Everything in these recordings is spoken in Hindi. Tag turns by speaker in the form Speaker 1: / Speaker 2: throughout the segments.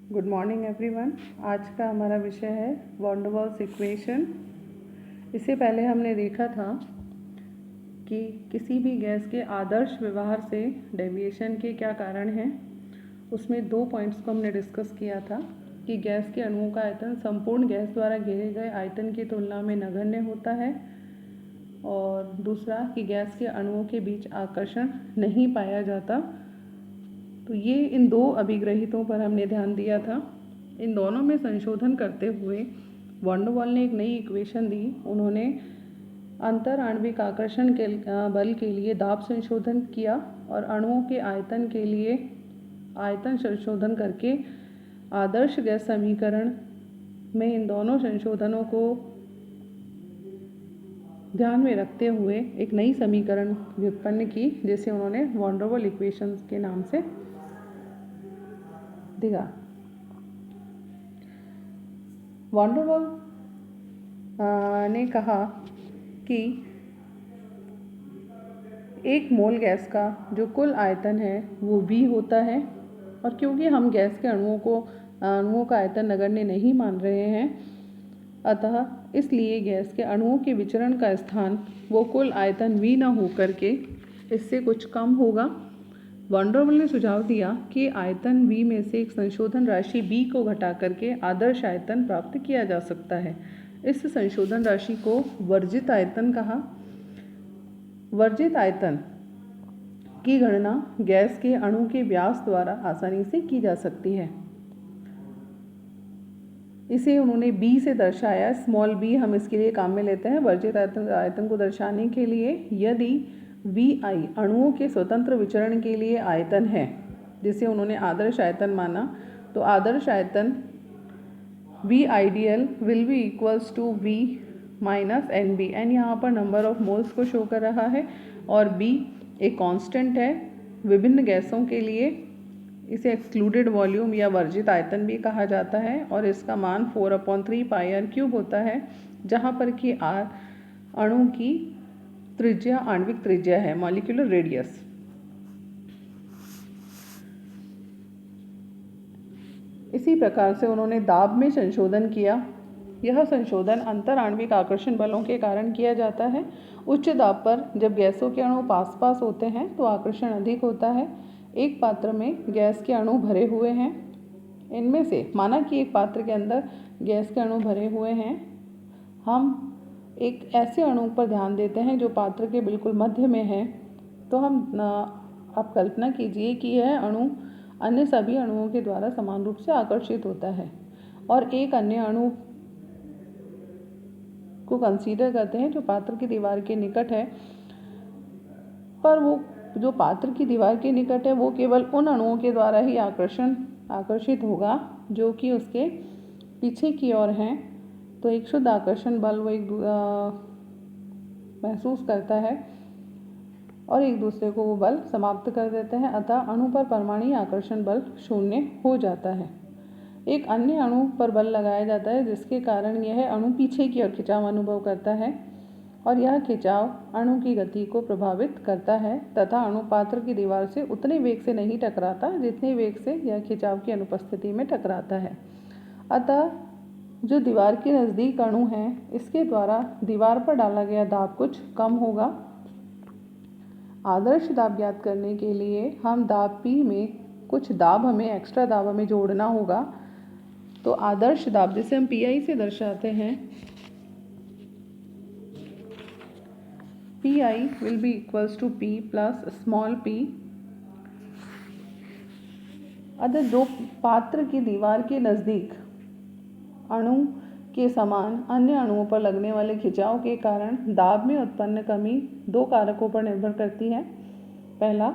Speaker 1: Good morning everyone. आज का हमारा विषय है वॉन डेर वाल्स इक्वेशन। इससे पहले हमने देखा था कि किसी भी गैस के आदर्श व्यवहार से डेविएशन के क्या कारण हैं। उसमें 2 पॉइंट्स को हमने डिस्कस किया था कि गैस के अणुओं का आयतन संपूर्ण गैस द्वारा घेरे गए आयतन की तुलना में नगण्य होता है, और दूसरा कि गैस के अणुओं के बीच आकर्षण नहीं पाया जाता। तो ये इन 2 अभिग्रहितों पर हमने ध्यान दिया था। इन दोनों में संशोधन करते हुए वॉन डेर वाल ने एक नई इक्वेशन दी। उन्होंने अंतर आणविक आकर्षण के बल के लिए दाब संशोधन किया और अणुओं के आयतन के लिए आयतन संशोधन करके आदर्श गैस समीकरण में इन दोनों संशोधनों को ध्यान में रखते हुए एक नई समीकरण व्युत्पन्न की, जिसे उन्होंने वॉन डेर वाल इक्वेशंस के नाम से दिया। वॉन डेर वाल ने कहा कि एक मोल गैस का जो कुल आयतन है वो V होता है, और क्योंकि हम गैस के अणुओं का आयतन नगण्य नहीं मान रहे हैं, अतः इसलिए गैस के अणुओं के विचरण का स्थान वो कुल आयतन V न होकर के इससे कुछ कम होगा। वॉन डेर वाल ने सुझाव दिया कि आयतन V में से एक संशोधन राशि B को घटा करके आदर्श आयतन प्राप्त किया जा सकता है। इस संशोधन राशि को वर्जित आयतन कहा। वर्जित आयतन की गणना गैस के अणु के व्यास द्वारा आसानी से की जा सकती है। इसे उन्होंने B से दर्शाया। स्मॉल b हम इसके लिए काम में लेते हैं वर्जित आयतन को दर्शाने के लिए। यदि Vi अणुओं के स्वतंत्र विचरण के लिए आयतन है, जिसे उन्होंने आदर्श आयतन माना, तो आदर्श आयतन V ideal will be equals to V minus NB। N यहाँ पर नंबर ऑफ मोल्स को शो कर रहा है और B एक कांस्टेंट है विभिन्न गैसों के लिए। इसे एक्सक्लूडेड वॉल्यूम या वर्जित आयतन भी कहा जाता है, और इसका मान 4/3 πr³ होता है, जहाँ पर कि R अणु की त्रिज्या, आणविक त्रिज्या है, मॉलिक्यूलर रेडियस। इसी प्रकार से उन्होंने दाब में संशोधन किया। यह संशोधन अंतर आणविक आकर्षण बलों के कारण किया जाता है। उच्च दाब पर जब गैसों के अणु पास पास होते हैं तो आकर्षण अधिक होता है। एक पात्र में गैस के अणु भरे हुए हैं। इनमें से माना कि एक पात्र के अंदर गैस के अणु भरे हुए हैं। हम एक ऐसे अणु पर ध्यान देते हैं जो पात्र के बिल्कुल मध्य में है। तो आप कल्पना कीजिए कि यह अणु अन्य सभी अणुओं के द्वारा समान रूप से आकर्षित होता है, और एक अन्य अणु को कंसीडर करते हैं जो पात्र की दीवार के निकट है, पर वो जो पात्र की दीवार के निकट है वो केवल उन अणुओं के द्वारा ही आकर्षित होगा जो कि उसके पीछे की ओर हैं। तो एक शुद्ध आकर्षण बल वो महसूस करता है और एक दूसरे को वो बल समाप्त कर देते हैं, अतः अणु पर परमाणु आकर्षण बल 0 हो जाता है। एक अन्य अणु पर बल लगाया जाता है जिसके कारण यह अणु पीछे की ओर खिंचाव अनुभव करता है, और यह खिंचाव अणु की गति को प्रभावित करता है तथा अणु पात्र की दीवार से उतने वेग से नहीं टकराता जितने वेग से यह खिंचाव की अनुपस्थिति में टकराता है। अतः जो दीवार के नज़दीक अणु हैं, इसके द्वारा दीवार पर डाला गया दाब कुछ कम होगा। आदर्श दाब ज्ञात करने के लिए हम दाब P में कुछ दाब एक्स्ट्रा दाब हमें जोड़ना होगा। तो आदर्श दाब, जिसे हम PI से दर्शाते हैं, PI will be equals to P plus small p। अतः जो पात्र की दीवार के नज़दीक अणु के समान अन्य अणुओं पर लगने वाले खिंचाव के कारण दाब में उत्पन्न कमी 2 कारकों पर निर्भर करती है। पहला,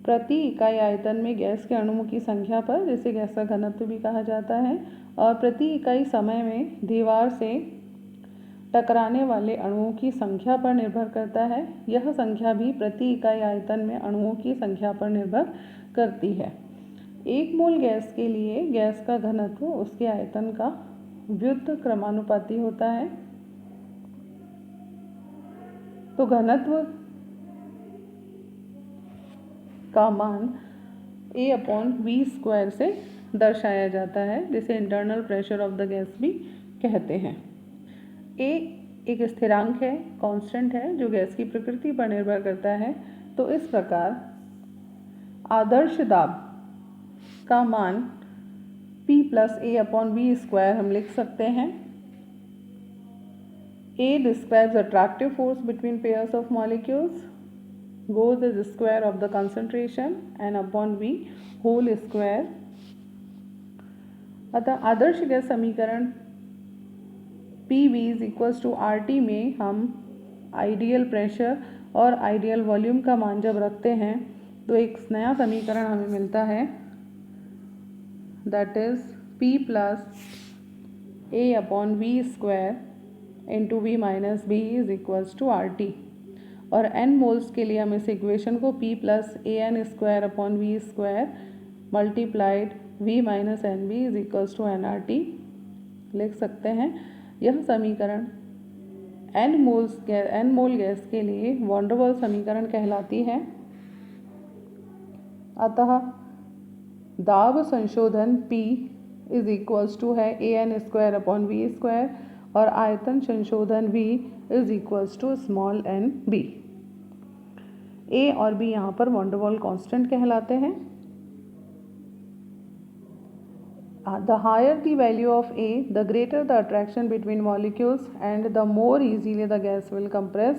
Speaker 1: प्रति इकाई आयतन में गैस के अणुओं की संख्या पर, जिसे गैस का घनत्व भी कहा जाता है, और प्रति इकाई समय में दीवार से टकराने वाले अणुओं की संख्या पर निर्भर करता है। यह संख्या भी प्रति इकाई आयतन में अणुओं की संख्या पर निर्भर करती है। एक मोल गैस के लिए गैस का घनत्व उसके आयतन का व्युत्क्रम क्रमानुपाती होता है। तो घनत्व का मान A/V² से दर्शाया जाता है, जिसे internal pressure of the gas भी कहते हैं। ए एक स्थिरांक है, कांस्टेंट है, जो गैस की प्रकृति पर निर्भर करता है। तो इस प्रकार आदर्श दाब का मान P + A/V² हम लिख सकते हैं। A describes attractive force between pairs of molecules, goes as square of the concentration and upon V whole square। अतः आदर्श गैस समीकरण PV = RT में हम आइडियल प्रेशर और आइडियल वॉल्यूम का मान जब रखते हैं तो एक नया समीकरण हमें मिलता है, that is P + A/V² × V - B = RT। और n मोल्स के लिए हम इस इक्वेशन को P + AN² multiplied V - NB = nRT लिख सकते हैं। यह समीकरण n मोल गैस के लिए वॉन डेर वाल्स समीकरण कहलाती है। अतः दाब संशोधन P = है AN² और आयतन संशोधन V = nB। A और B यहाँ पर वॉन डेर वाल कांस्टेंट कहलाते हैं। The higher the value of A, the greater the attraction between molecules and the more easily the gas will compress।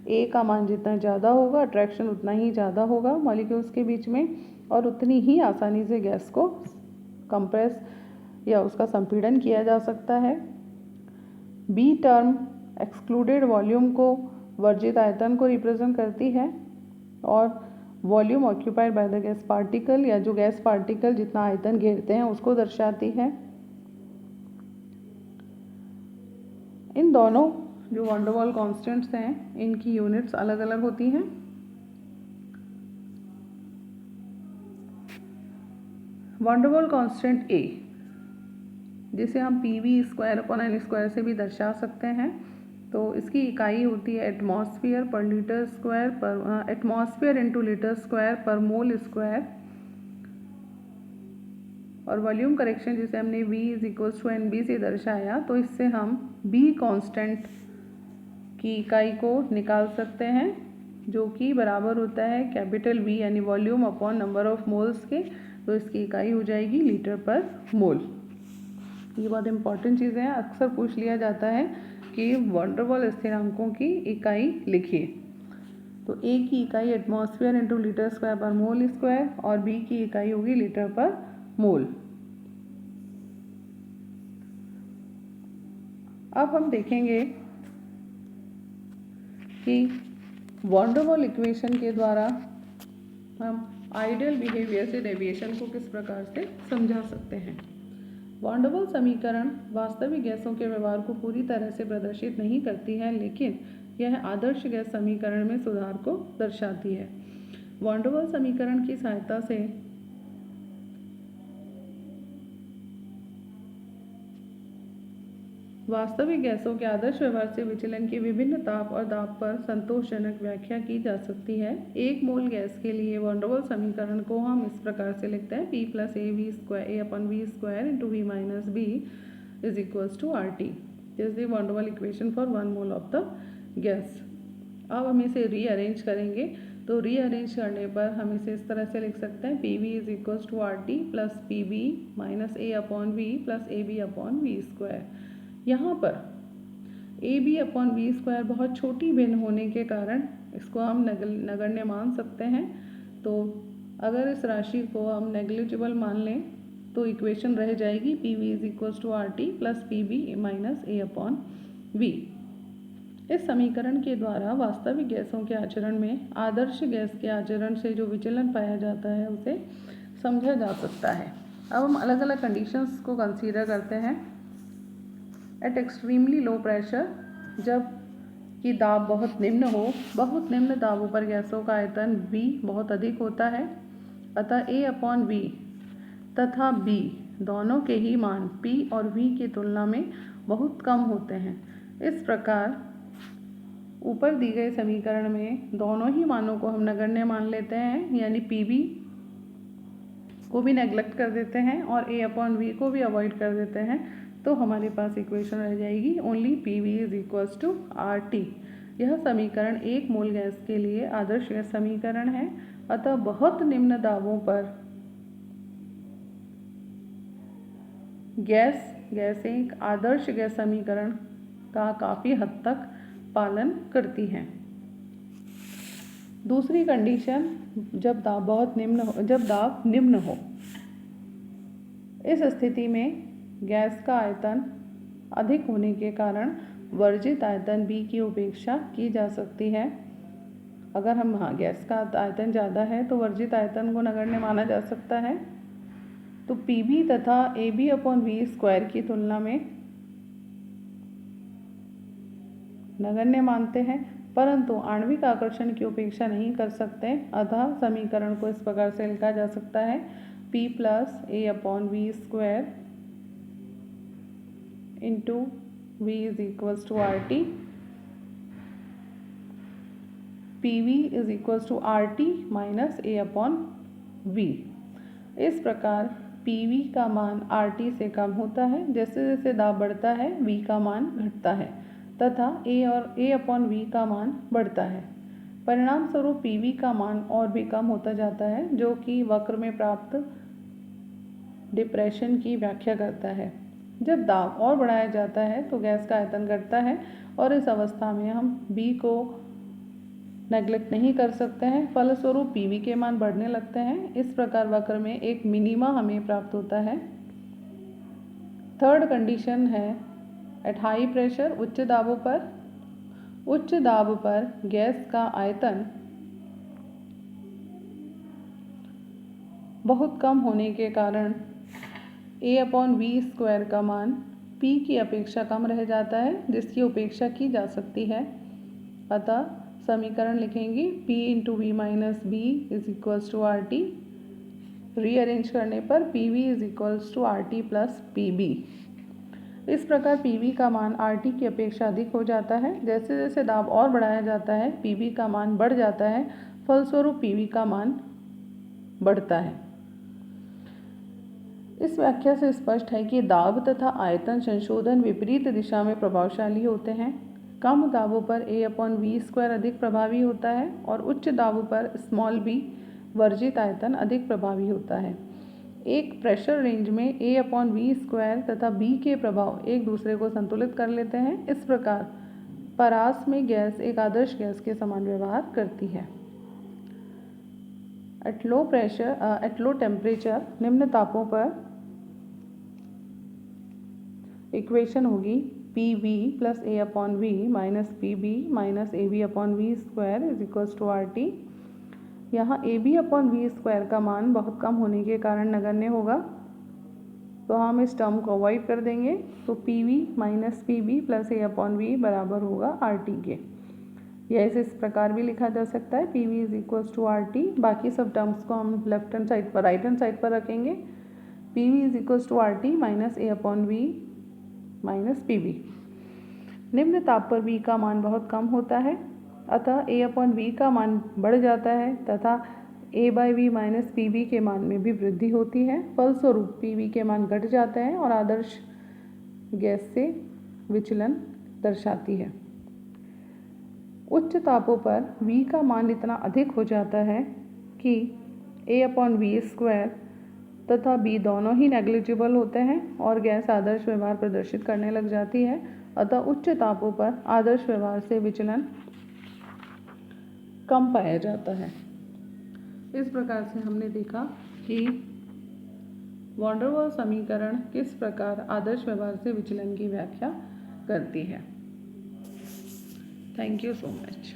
Speaker 1: A का मान जितना ज़्यादा होगा, अट्रैक्शन उतना ही ज़्यादा होगा मॉलिक्यूल्स के बीच में, और उतनी ही आसानी से गैस को कंप्रेस या उसका संपीड़न किया जा सकता है। B टर्म एक्सक्लूडेड वॉल्यूम को, वर्जित आयतन को रिप्रेजेंट करती है, और volume occupied by the gas particle, या जो गैस पार्टिकल जितना आयतन घेरते हैं उसको दर्शाती है। इन दोनों जो वॉन डेर वाल कांस्टेंट्स हैं, इनकी यूनिट्स अलग अलग होती हैं। Van der Waals constant A, जिसे हम PV² से भी दर्शा सकते हैं, तो इसकी इकाई होती है एटमॉस्फेयर × लीटर² पर मोल स्क्वायर। और वॉल्यूम करेक्शन जिसे हमने V = NB से दर्शाया, तो इससे हम B कांस्टेंट की इकाई को निकाल सकते हैं, जो कि बराबर होता है कैपिटल V यानी volume upon number of moles के। तो इसकी इकाई हो जाएगी लीटर पर मोल। ये बहुत इंपॉर्टेंट चीज़ें हैं, अक्सर पूछ लिया जाता है कि वॉन डेर वाल स्थिरांकों की इकाई लिखिए। तो A की इकाई एटमॉस्फेयर × लीटर² पर मोल स्क्वायर, और B की इकाई होगी लीटर पर मोल। अब हम देखेंगे कि वॉन डेर वाल इक्वेशन के द्वारा हम आइडियल बिहेवियर से डेविएशन को किस प्रकार से समझा सकते हैं। वॉन डेर वाल समीकरण वास्तविक गैसों के व्यवहार को पूरी तरह से प्रदर्शित नहीं करती है, लेकिन यह आदर्श गैस समीकरण में सुधार को दर्शाती है। वॉन डेर वाल समीकरण की सहायता से वास्तविक गैसों के आदर्श व्यवहार से विचलन की विभिन्न ताप और दाब पर संतोषजनक व्याख्या की जा सकती है। एक मोल गैस के लिए वॉन डेर वाल समीकरण को हम इस प्रकार से लिखते हैं, P + AV² × V - B = RT। This is the van der Waals equation for 1 mole of the gas. अब हम इसे रीअरेंज करेंगे, तो रीअरेंज करने पर हम इसे इस तरह से लिख सकते हैं, PV = RT + PB - A/V + AB/V²। यहाँ पर AB/V² बहुत छोटी भिन्न होने के कारण इसको हम नगण्य मान सकते हैं। तो अगर इस राशि को हम नेग्लिजिबल मान लें तो इक्वेशन रह जाएगी PV = RT + PB - A/V। इस समीकरण के द्वारा वास्तविक गैसों के आचरण में आदर्श गैस के आचरण से जो विचलन पाया जाता है उसे समझा जा सकता है। अब हम अलग अलग कंडीशंस को कंसीडर करते हैं। एट एक्सट्रीमली लो प्रेशर, जब कि दाब बहुत निम्न हो, बहुत निम्न दाबों पर गैसों का आयतन V बहुत अधिक होता है, अतः A/V तथा B दोनों के ही मान P और V की तुलना में बहुत कम होते हैं। इस प्रकार ऊपर दी गए समीकरण में दोनों ही मानों को हम नगण्य मान लेते हैं, यानी PV को भी नेग्लेक्ट कर देते हैं और a अपॉन वी को भी अवॉइड कर देते हैं, तो हमारे पास इक्वेशन रह जाएगी only P V is equals to R T. यह समीकरण एक मोल गैस के लिए आदर्श गैस समीकरण है। अतः बहुत निम्न दाबों पर गैस एक आदर्श गैस समीकरण का काफ़ी हद तक पालन करती हैं। दूसरी कंडीशन, जब दाब निम्न हो। इस स्थिति में गैस का आयतन अधिक होने के कारण वर्जित आयतन B की उपेक्षा की जा सकती है। अगर गैस का आयतन ज़्यादा है तो वर्जित आयतन को नगण्य माना जा सकता है। तो PB तथा AB अपॉन V स्क्वायर की तुलना में नगण्य मानते हैं, परंतु आणविक आकर्षण की उपेक्षा नहीं कर सकते। अतः समीकरण को इस प्रकार से लिखा जा सकता है P plus A upon V square into V is equals to R T. P V is equals to R T minus A upon V. इस प्रकार पी वी का मान आर टी से कम होता है। जैसे जैसे दाब बढ़ता है वी का मान घटता है तथा ए अपॉन वी का मान बढ़ता है। परिणाम स्वरूप पी वी का मान और भी कम होता जाता है, जो कि वक्र में प्राप्त डिप्रेशन की व्याख्या करता है। जब दाब और बढ़ाया जाता है तो गैस का आयतन घटता है और इस अवस्था में हम बी को नेग्लेक्ट नहीं कर सकते हैं। फलस्वरूप पीवी के मान बढ़ने लगते हैं। इस प्रकार वक्र में एक मिनिमा हमें प्राप्त होता है। थर्ड कंडीशन है एट हाई प्रेशर, उच्च दाबों पर। उच्च दाब पर गैस का आयतन बहुत कम होने के कारण A अपॉन वी स्क्वायर का मान P की अपेक्षा कम रह जाता है, जिसकी उपेक्षा की जा सकती है। अतः समीकरण लिखेंगे P into V minus B is equals to R T. Rearrange करने पर P V is equals to R T plus P B. इस प्रकार पी वी का मान आर टी की अपेक्षा अधिक हो जाता है। जैसे जैसे दाब और बढ़ाया जाता है पी वी का मान बढ़ जाता है, फलस्वरूप पी वी का मान बढ़ता है। इस व्याख्या से स्पष्ट है कि दाब तथा आयतन संशोधन विपरीत दिशा में प्रभावशाली होते हैं। कम दाबों पर A अपॉन वी स्क्वायर अधिक प्रभावी होता है और उच्च दाबों पर स्मॉल b वर्जित आयतन अधिक प्रभावी होता है। एक प्रेशर रेंज में A अपॉन वी स्क्वायर तथा B के प्रभाव एक दूसरे को संतुलित कर लेते हैं। इस प्रकार परास में गैस एक आदर्श गैस के समान व्यवहार करती है। एट लो टेम्परेचर, निम्न तापों पर इक्वेशन होगी P V plus A upon V minus P B minus A B upon V square is equals to R T. यहाँ A B upon V square का मान बहुत कम होने के कारण नगण्य होगा, तो हम इस टर्म को अवॉइड कर देंगे। तो P V minus P B plus A upon V बराबर होगा आर टी के। यह इस प्रकार भी लिखा जा सकता है P V is equals to R T. बाकी सब टर्म्स को हम लेफ्ट हैंड साइड पर राइट हैंड साइड पर रखेंगे। P V is equals to R T minus A upon V minus P B. निम्न ताप पर V का मान बहुत कम होता है, अतः A अपॉन वी का मान बढ़ जाता है तथा A by V minus P B के मान में भी वृद्धि होती है। फलस्वरूप पी वी के मान घट जाते हैं और आदर्श गैस से विचलन दर्शाती है। उच्च तापों पर V का मान इतना अधिक हो जाता है कि A अपॉन वी स्क्वायर तथा B दोनों ही नेग्लिजिबल होते हैं और गैस आदर्श व्यवहार प्रदर्शित करने लग जाती है। अतः उच्च तापों पर आदर्श व्यवहार से विचलन कम पाया जाता है। इस प्रकार से हमने देखा कि वॉन डेर वाल्स समीकरण किस प्रकार आदर्श व्यवहार से विचलन की व्याख्या करती है। Thank you so much.